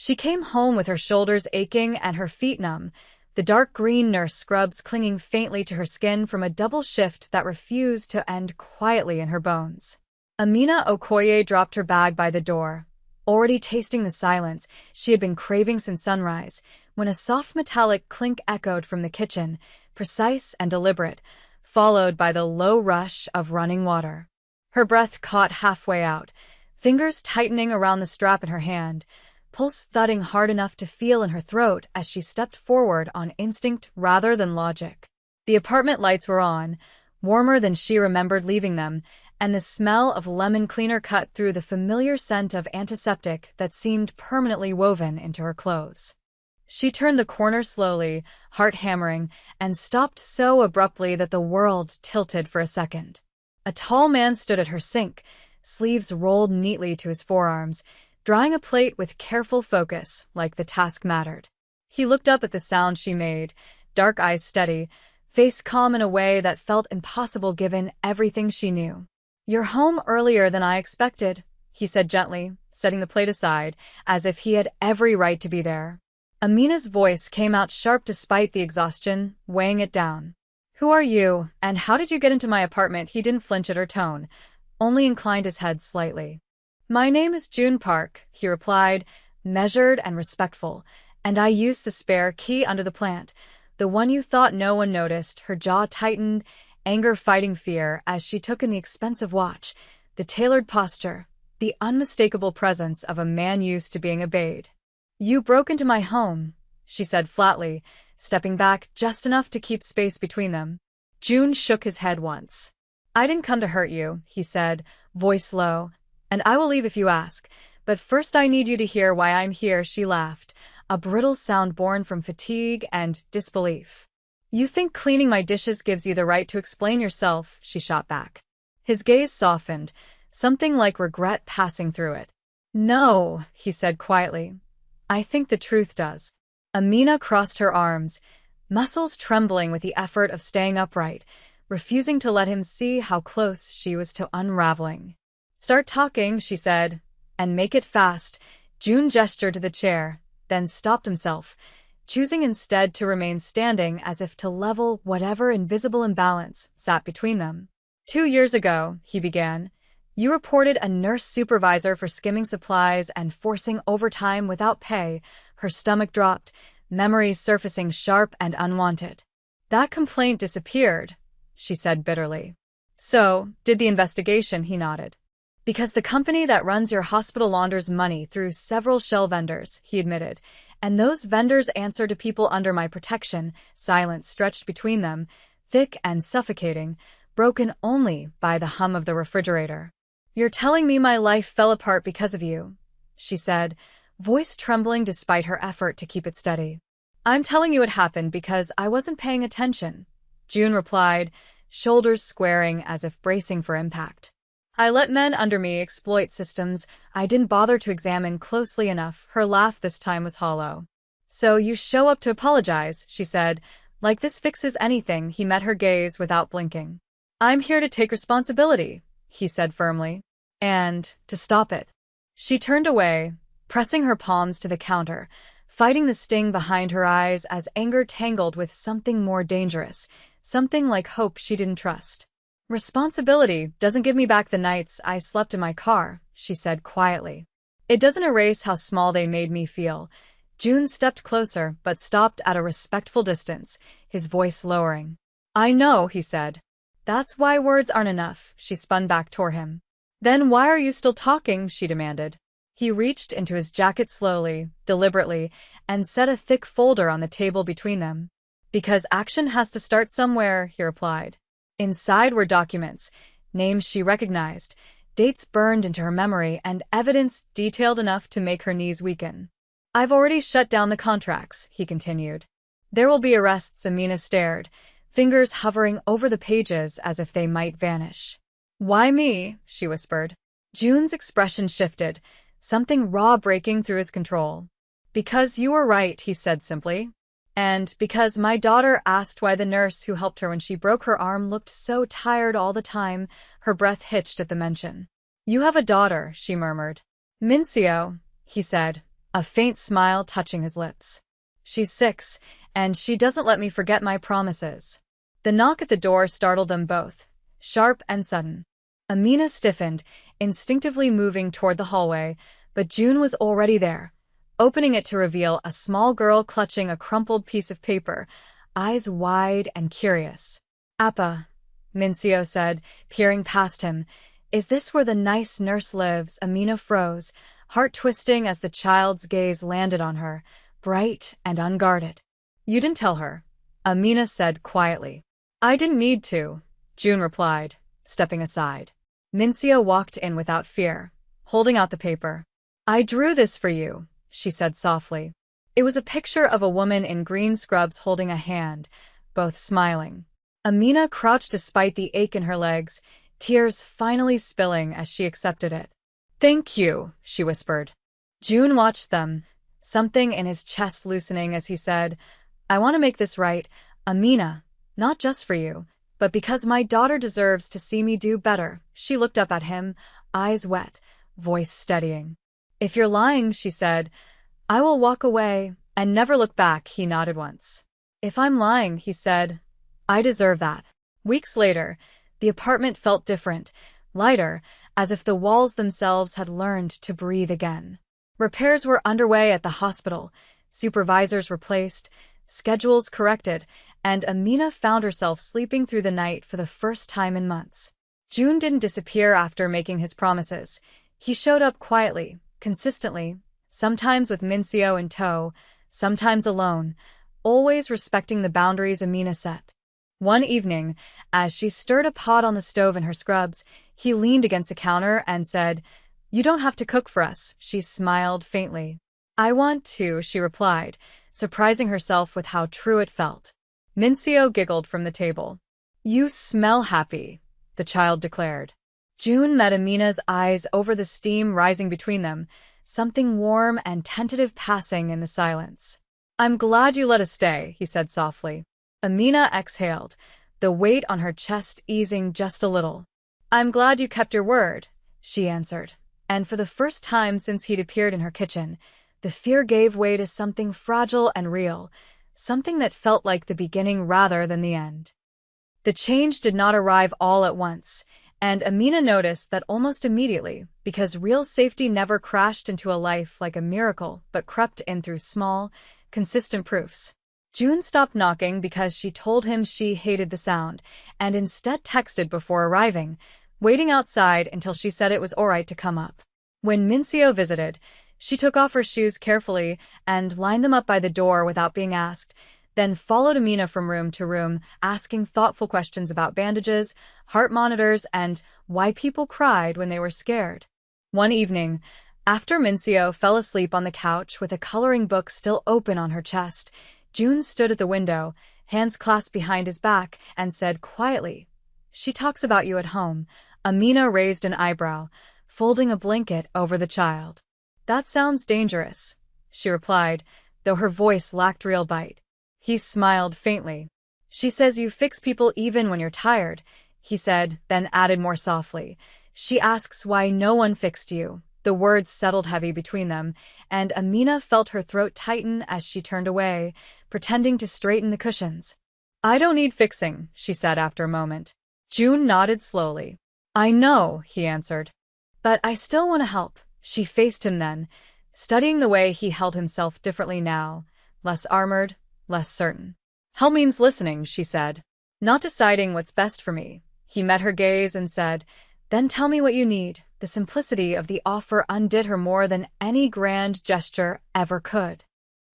She came home with her shoulders aching and her feet numb, the dark green nurse scrubs clinging faintly to her skin from a double shift that refused to end quietly in her bones. Amina Okoye dropped her bag by the door. Already tasting the silence she had been craving since sunrise, when a soft metallic clink echoed from the kitchen, precise and deliberate, followed by the low rush of running water. Her breath caught halfway out, fingers tightening around the strap in her hand, pulse thudding hard enough to feel in her throat as she stepped forward on instinct rather than logic. The apartment lights were on, warmer than she remembered leaving them, and the smell of lemon cleaner cut through the familiar scent of antiseptic that seemed permanently woven into her clothes. She turned the corner slowly, heart hammering, and stopped so abruptly that the world tilted for a second. A tall man stood at her sink, sleeves rolled neatly to his forearms, drying a plate with careful focus, like the task mattered. He looked up at the sound she made, dark eyes steady, face calm in a way that felt impossible given everything she knew. "You're home earlier than I expected," he said gently, setting the plate aside, as if he had every right to be there. Amina's voice came out sharp despite the exhaustion, weighing it down. "Who are you, and how did you get into my apartment?" He didn't flinch at her tone, only inclined his head slightly. "My name is June Park," he replied, measured and respectful, "and I used the spare key under the plant, the one you thought no one noticed." Her jaw tightened, anger fighting fear as she took in the expensive watch, the tailored posture, the unmistakable presence of a man used to being obeyed. "You broke into my home," she said flatly, stepping back just enough to keep space between them. June shook his head once. "I didn't come to hurt you," he said, voice low, "and I will leave if you ask, but first I need you to hear why I'm here." She laughed, a brittle sound born from fatigue and disbelief. "You think cleaning my dishes gives you the right to explain yourself," she shot back. His gaze softened, something like regret passing through it. "No," he said quietly. "I think the truth does." Amina crossed her arms, muscles trembling with the effort of staying upright, refusing to let him see how close she was to unraveling. "Start talking," she said, "and make it fast." June gestured to the chair, then stopped himself, choosing instead to remain standing as if to level whatever invisible imbalance sat between them. "2 years ago," he began, "you reported a nurse supervisor for skimming supplies and forcing overtime without pay." Her stomach dropped, memories surfacing sharp and unwanted. "That complaint disappeared," she said bitterly. "So, did the investigation," he nodded. "Because the company that runs your hospital launders money through several shell vendors," he admitted, "and those vendors answer to people under my protection." Silence stretched between them, thick and suffocating, broken only by the hum of the refrigerator. "You're telling me my life fell apart because of you," she said, voice trembling despite her effort to keep it steady. "I'm telling you it happened because I wasn't paying attention," June replied, shoulders squaring as if bracing for impact. "I let men under me exploit systems I didn't bother to examine closely enough." Her laugh this time was hollow. "So you show up to apologize," she said, "like this fixes anything." He met her gaze without blinking. "I'm here to take responsibility," he said firmly, "and to stop it." She turned away, pressing her palms to the counter, fighting the sting behind her eyes as anger tangled with something more dangerous, something like hope she didn't trust. "Responsibility doesn't give me back the nights I slept in my car," she said quietly. "It doesn't erase how small they made me feel." June stepped closer but stopped at a respectful distance, his voice lowering. "I know," he said. "That's why words aren't enough." She spun back toward him. "Then why are you still talking?" she demanded. He reached into his jacket slowly, deliberately, and set a thick folder on the table between them. "Because action has to start somewhere," he replied. Inside were documents, names she recognized, dates burned into her memory, and evidence detailed enough to make her knees weaken. "I've already shut down the contracts," he continued. "There will be arrests." Amina stared, fingers hovering over the pages as if they might vanish. "Why me?" she whispered. June's expression shifted, something raw breaking through his control. "Because you were right," he said simply. "And because my daughter asked why the nurse who helped her when she broke her arm looked so tired all the time." Her breath hitched at the mention. "You have a daughter," she murmured. "Mincio," he said, a faint smile touching his lips. She's 6, and she doesn't let me forget my promises. The knock at the door startled them both, sharp and sudden. Amina stiffened, instinctively moving toward the hallway, but June was already there, opening it to reveal a small girl clutching a crumpled piece of paper, eyes wide and curious. "Appa," Mincio said, peering past him. "Is this where the nice nurse lives?" Amina froze, heart twisting as the child's gaze landed on her, bright and unguarded. "You didn't tell her," Amina said quietly. "I didn't need to," June replied, stepping aside. Mincio walked in without fear, holding out the paper. "I drew this for you," she said softly. It was a picture of a woman in green scrubs holding a hand, both smiling. Amina crouched despite the ache in her legs, tears finally spilling as she accepted it. "Thank you," she whispered. June watched them, something in his chest loosening as he said, "I want to make this right, Amina, not just for you, but because my daughter deserves to see me do better." She looked up at him, eyes wet, voice steadying. "If you're lying," she said, "I will walk away and never look back." He nodded once. "If I'm lying," he said, "I deserve that." Weeks later, the apartment felt different, lighter, as if the walls themselves had learned to breathe again. Repairs were underway at the hospital, supervisors replaced, schedules corrected, and Amina found herself sleeping through the night for the first time in months. June didn't disappear after making his promises. He showed up quietly, consistently, sometimes with Mincio in tow, sometimes alone, always respecting the boundaries Amina set. One evening, as she stirred a pot on the stove in her scrubs, he leaned against the counter and said, "You don't have to cook for us." She smiled faintly. "I want to," she replied, surprising herself with how true it felt. Mincio giggled from the table. "You smell happy," the child declared. June met Amina's eyes over the steam rising between them, something warm and tentative passing in the silence. "I'm glad you let us stay," he said softly. Amina exhaled, the weight on her chest easing just a little. "I'm glad you kept your word," she answered, and for the first time since he'd appeared in her kitchen, the fear gave way to something fragile and real, something that felt like the beginning rather than the end. The change did not arrive all at once, and Amina noticed that almost immediately, because real safety never crashed into a life like a miracle but crept in through small, consistent proofs. June stopped knocking because she told him she hated the sound, and instead texted before arriving, waiting outside until she said it was all right to come up. When Mincio visited, she took off her shoes carefully and lined them up by the door without being asked, then followed Amina from room to room, asking thoughtful questions about bandages, heart monitors, and why people cried when they were scared. One evening, after Mincio fell asleep on the couch with a coloring book still open on her chest, June stood at the window, hands clasped behind his back, and said quietly, "She talks about you at home." Amina raised an eyebrow, folding a blanket over the child. "That sounds dangerous," she replied, though her voice lacked real bite. He smiled faintly. "She says you fix people even when you're tired," he said, then added more softly, "She asks why no one fixed you." The words settled heavy between them, and Amina felt her throat tighten as she turned away, pretending to straighten the cushions. "I don't need fixing," she said after a moment. June nodded slowly. "I know," he answered. "But I still want to help." She faced him then, studying the way he held himself differently now, less armored, less certain. "Help means listening," she said. "Not deciding what's best for me." He met her gaze and said, "Then tell me what you need." The simplicity of the offer undid her more than any grand gesture ever could.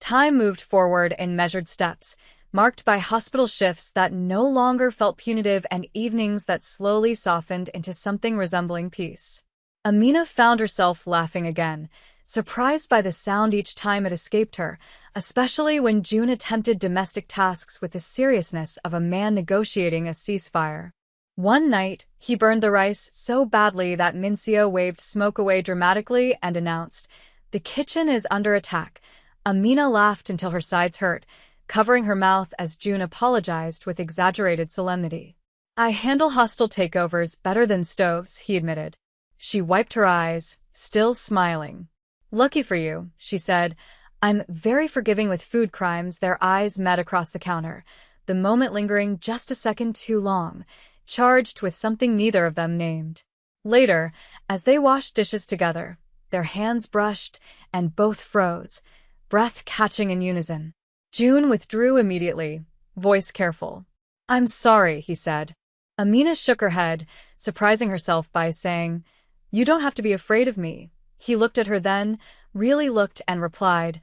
Time moved forward in measured steps, marked by hospital shifts that no longer felt punitive and evenings that slowly softened into something resembling peace. Amina found herself laughing again, surprised by the sound each time it escaped her, especially when June attempted domestic tasks with the seriousness of a man negotiating a ceasefire. One night, he burned the rice so badly that Mincio waved smoke away dramatically and announced, "The kitchen is under attack." Amina laughed until her sides hurt, covering her mouth as June apologized with exaggerated solemnity. "I handle hostile takeovers better than stoves," he admitted. She wiped her eyes, still smiling. Lucky for you, she said. I'm very forgiving with food crimes. Their eyes met across the counter, the moment lingering just a second too long, charged with something neither of them named. Later, as they washed dishes together, their hands brushed and both froze, breath catching in unison. June withdrew immediately, voice careful. I'm sorry, he said. Amina shook her head, surprising herself by saying, You don't have to be afraid of me. He looked at her then, really looked, and replied,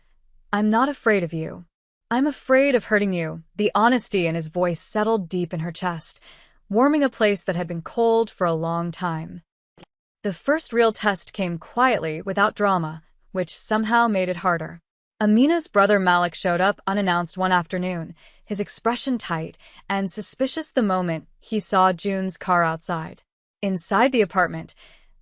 I'm not afraid of you. I'm afraid of hurting you. The honesty in his voice settled deep in her chest, warming a place that had been cold for a long time. The first real test came quietly, without drama, which somehow made it harder. Amina's brother Malik showed up unannounced one afternoon, his expression tight and suspicious the moment he saw June's car outside. Inside the apartment,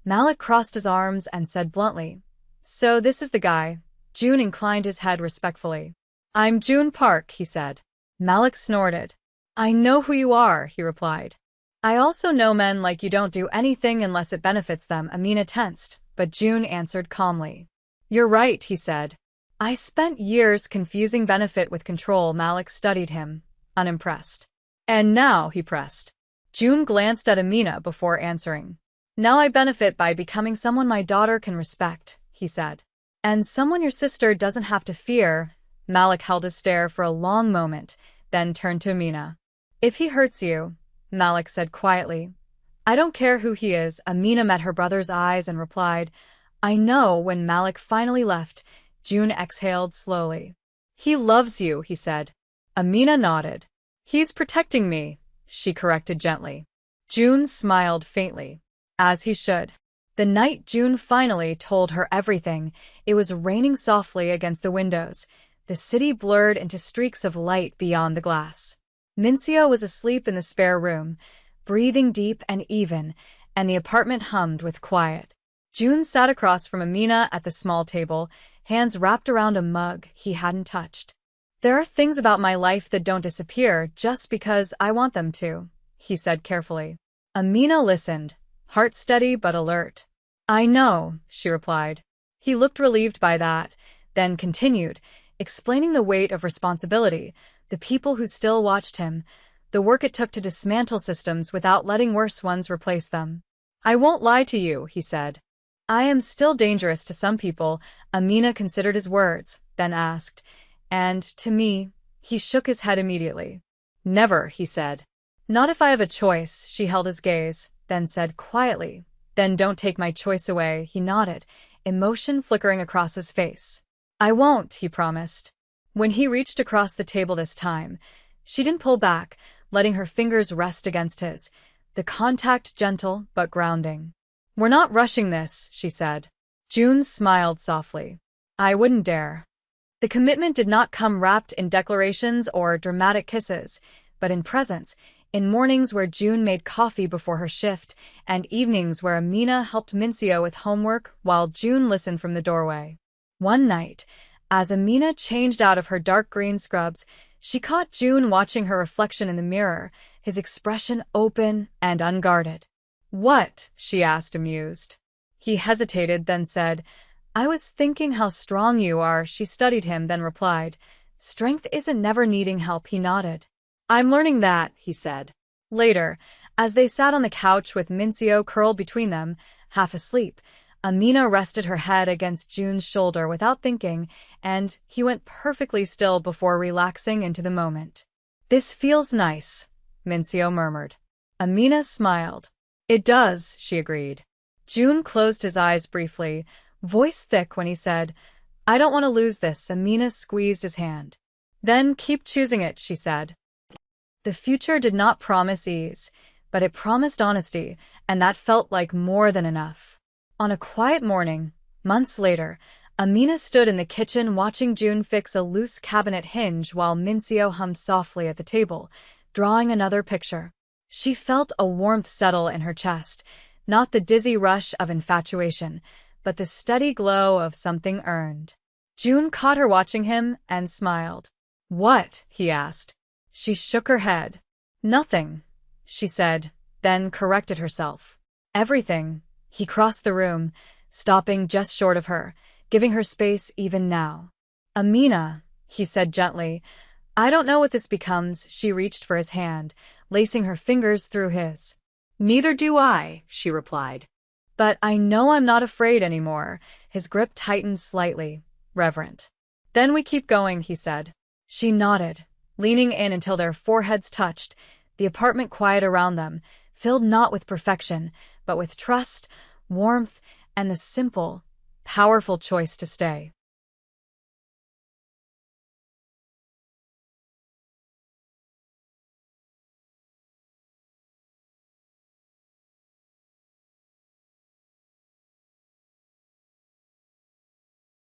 Malik crossed his arms and said bluntly, So this is the guy. June inclined his head respectfully. I'm June Park, he said. Malik snorted. I know who you are, he replied. I also know men like you don't do anything unless it benefits them. Amina tensed, but June answered calmly. You're right, he said. I spent years confusing benefit with control. Malik studied him, unimpressed. And now, he pressed. June glanced at Amina before answering. Now I benefit by becoming someone my daughter can respect, he said. And someone your sister doesn't have to fear. Malik held his stare for a long moment, then turned to Amina. If he hurts you, Malik said quietly. I don't care who he is. Amina met her brother's eyes and replied, I know. When Malik finally left, June exhaled slowly. He loves you, he said. Amina nodded. He's protecting me, she corrected gently. June smiled faintly. As he should. The night June finally told her everything, it was raining softly against the windows, the city blurred into streaks of light beyond the glass. Mincio was asleep in the spare room, breathing deep and even, and the apartment hummed with quiet. June sat across from Amina at the small table, hands wrapped around a mug he hadn't touched. There are things about my life that don't disappear just because I want them to, he said carefully. Amina listened, heart steady but alert. I know, she replied. He looked relieved by that, then continued, explaining the weight of responsibility, the people who still watched him, the work it took to dismantle systems without letting worse ones replace them. I won't lie to you, he said. I am still dangerous to some people. Amina considered his words, then asked, and to me, he shook his head immediately. Never, he said. Not if I have a choice. She held his gaze, then said quietly, Then don't take my choice away. He nodded, emotion flickering across his face. I won't, he promised. When he reached across the table this time, she didn't pull back, letting her fingers rest against his, the contact gentle but grounding. We're not rushing this, she said. June smiled softly. I wouldn't dare. The commitment did not come wrapped in declarations or dramatic kisses, but in presence, in mornings where June made coffee before her shift, and evenings where Amina helped Mincio with homework while June listened from the doorway. One night, as Amina changed out of her dark green scrubs, she caught June watching her reflection in the mirror, his expression open and unguarded. What? She asked, amused. He hesitated, then said, I was thinking how strong you are. She studied him, then replied, Strength isn't never needing help. He nodded. I'm learning that, he said. Later, as they sat on the couch with Mincio curled between them, half asleep, Amina rested her head against June's shoulder without thinking, and he went perfectly still before relaxing into the moment. This feels nice, Mincio murmured. Amina smiled. It does, she agreed. June closed his eyes briefly, voice thick when he said, I don't want to lose this. Amina squeezed his hand. Then keep choosing it, she said. The future did not promise ease, but it promised honesty, and that felt like more than enough. On a quiet morning, months later, Amina stood in the kitchen watching June fix a loose cabinet hinge while Mincio hummed softly at the table, drawing another picture. She felt a warmth settle in her chest, not the dizzy rush of infatuation, but the steady glow of something earned. June caught her watching him and smiled. What? He asked. She shook her head. Nothing, she said, then corrected herself. Everything. He crossed the room, stopping just short of her, giving her space even now. "Amina," he said gently. "I don't know what this becomes." She reached for his hand, lacing her fingers through his. "Neither do I," she replied. "But I know I'm not afraid anymore." His grip tightened slightly. "Reverent." "Then we keep going," he said. She nodded, leaning in until their foreheads touched, the apartment quiet around them, filled not with perfection, but with trust, warmth, and the simple, powerful choice to stay.